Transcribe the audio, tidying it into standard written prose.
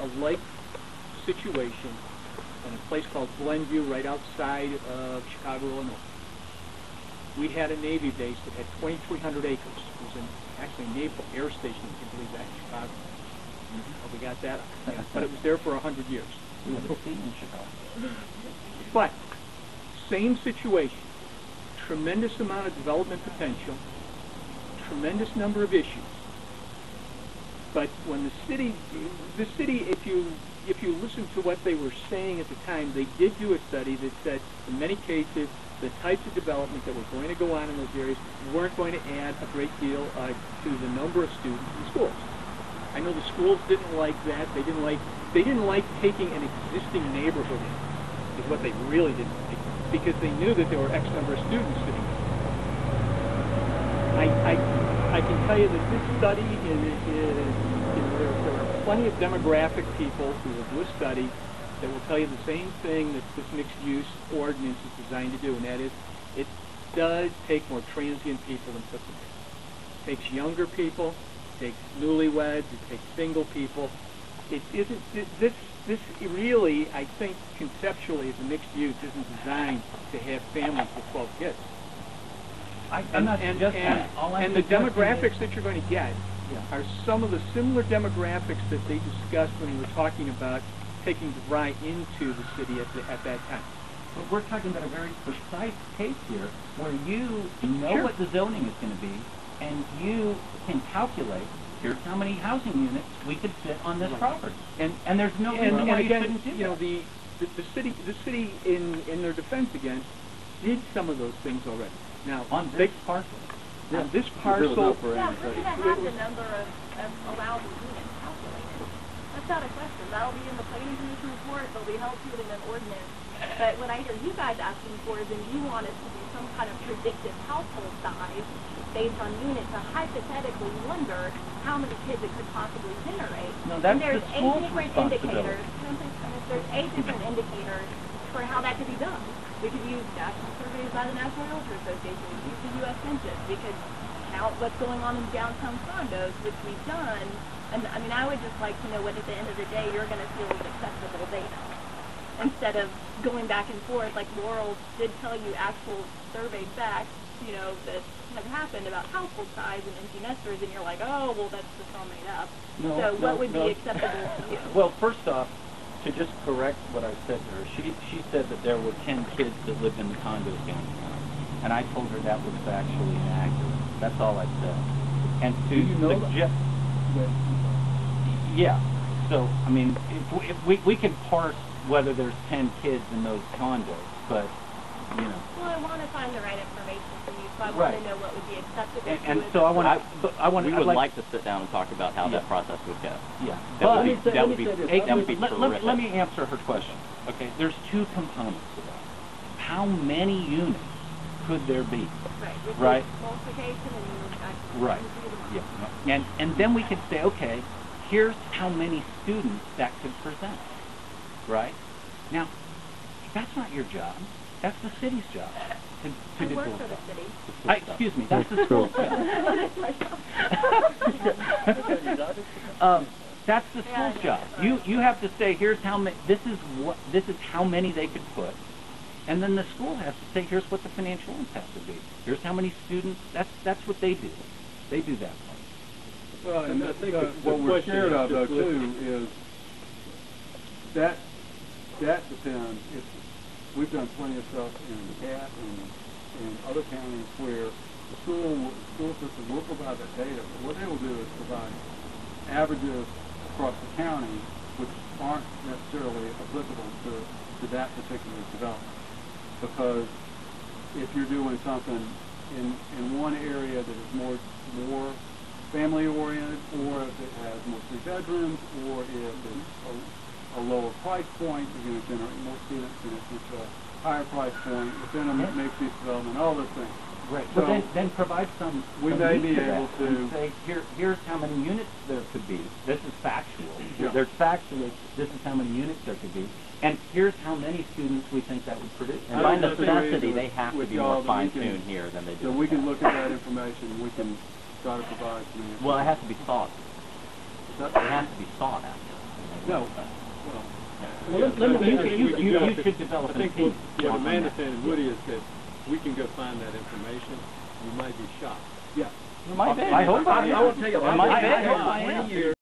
a like situation in a place called Glenview, right outside of Chicago, Illinois. We had a Navy base that had 2,300 acres. It was actually a Naval Air Station, if you believe that, in Chicago. We got that, but it was there for 100 years. We have a seat in Chicago. But, same situation. Tremendous amount of development potential, tremendous number of issues. But when the city, if you listen to what they were saying at the time, they did do a study that said, in many cases, the types of development that were going to go on in those areas weren't going to add a great deal to the number of students in schools. I know the schools didn't like that. They didn't like taking an existing neighborhood in, is what they really didn't like, because they knew that there were X number of students sitting there. I can tell you that this study there are plenty of demographic people who will do a study that will tell you the same thing that this mixed-use ordinance is designed to do, and that is, it does take more transient people than put them in. It takes younger people, it takes newlyweds, it takes single people. This really, I think, conceptually, as a mixed use, isn't designed to have families with 12 kids. And the demographics that you're going to get are some of the similar demographics that they discussed when we were talking about taking DeVry into the city at that time. But we're talking about a very precise case here, where you know what the zoning is going to be, and you can calculate, here's how many housing units we could fit on this property. And there's no reason why you shouldn't do that. The city, in their defense again, did some of those things already. Now, on this parcel. On this parcel. Yeah, we're going to have the number of allowable units calculated. That's not a question. That'll be in the planning commission report. They'll be held to it in an ordinance. But what I hear you guys asking for is, then you want us to do some kind of predictive household size based on units to hypothetically wonder how many kids it could possibly generate. No, that's and there's the school's 8 different responsibility. indicators. There's 8 different indicators for how that could be done. We could use national surveys by the National Realtor Association. We could use the U.S. Census. We could count what's going on in downtown condos, which we've done. And I mean, I would just like to know what at the end of the day you're going to feel is acceptable data, instead of going back and forth. Like Laurel did tell you actual survey facts, you know, that have happened about household size and empty nesters, and you're like, oh, well, that's just all made up. So what would be acceptable to you? Well, first off, to just correct what I said to her, she said that there were 10 kids that lived in the condos downtown, and I told her that was factually inaccurate. That's all I said. And to suggest, yeah. So I mean, if we can parse whether there's 10 kids in those condos, but you know. Well, I want to find the right information for you, so I want to know what would be acceptable. And so I want. We would like to sit down and talk about how that process would go. Yeah. That would be terrific. Let me answer her question. Okay. There's 2 components to that. How many units could there be? Right. Multiplication and right. Yeah. And then we could say, okay, here's how many students that could present. Right. Now, that's not your job. That's the city's job to do work for the city. Excuse me, that's the school's job. That's the school's job. You have to say, here's how many. This is how many they could put, and then the school has to say, here's what the financial impact would be. Here's how many students. That's what they do. They do that part. Well, and I think what we're scared of, though, too, is that depends. We've done plenty of stuff in Decatur and other counties where the school system will provide that data, but what they will do is provide averages across the county which aren't necessarily applicable to that particular development. Because if you're doing something in one area that is more family oriented, or if it has more 3 bedrooms, or if it's a lower price point, you're going to generate more students, and if it's a higher price point within a mixed-use development, all those things. Right. So but then provide some. We may be able to say, here's how many units there could be. This is factual. Yeah. There's factually, this is how many units there could be, and here's how many students we think that would produce. And by necessity, they have to be more fine-tuned here than they do. So we can look at that information, and we can try to provide some answers. Well, it has to be sought. It has to be sought after. No. Well, you should develop I a think team. what my understanding, Woody, is that we can go find that information. You might be shocked. Yeah. I hope I am. I will tell you, I hope I am.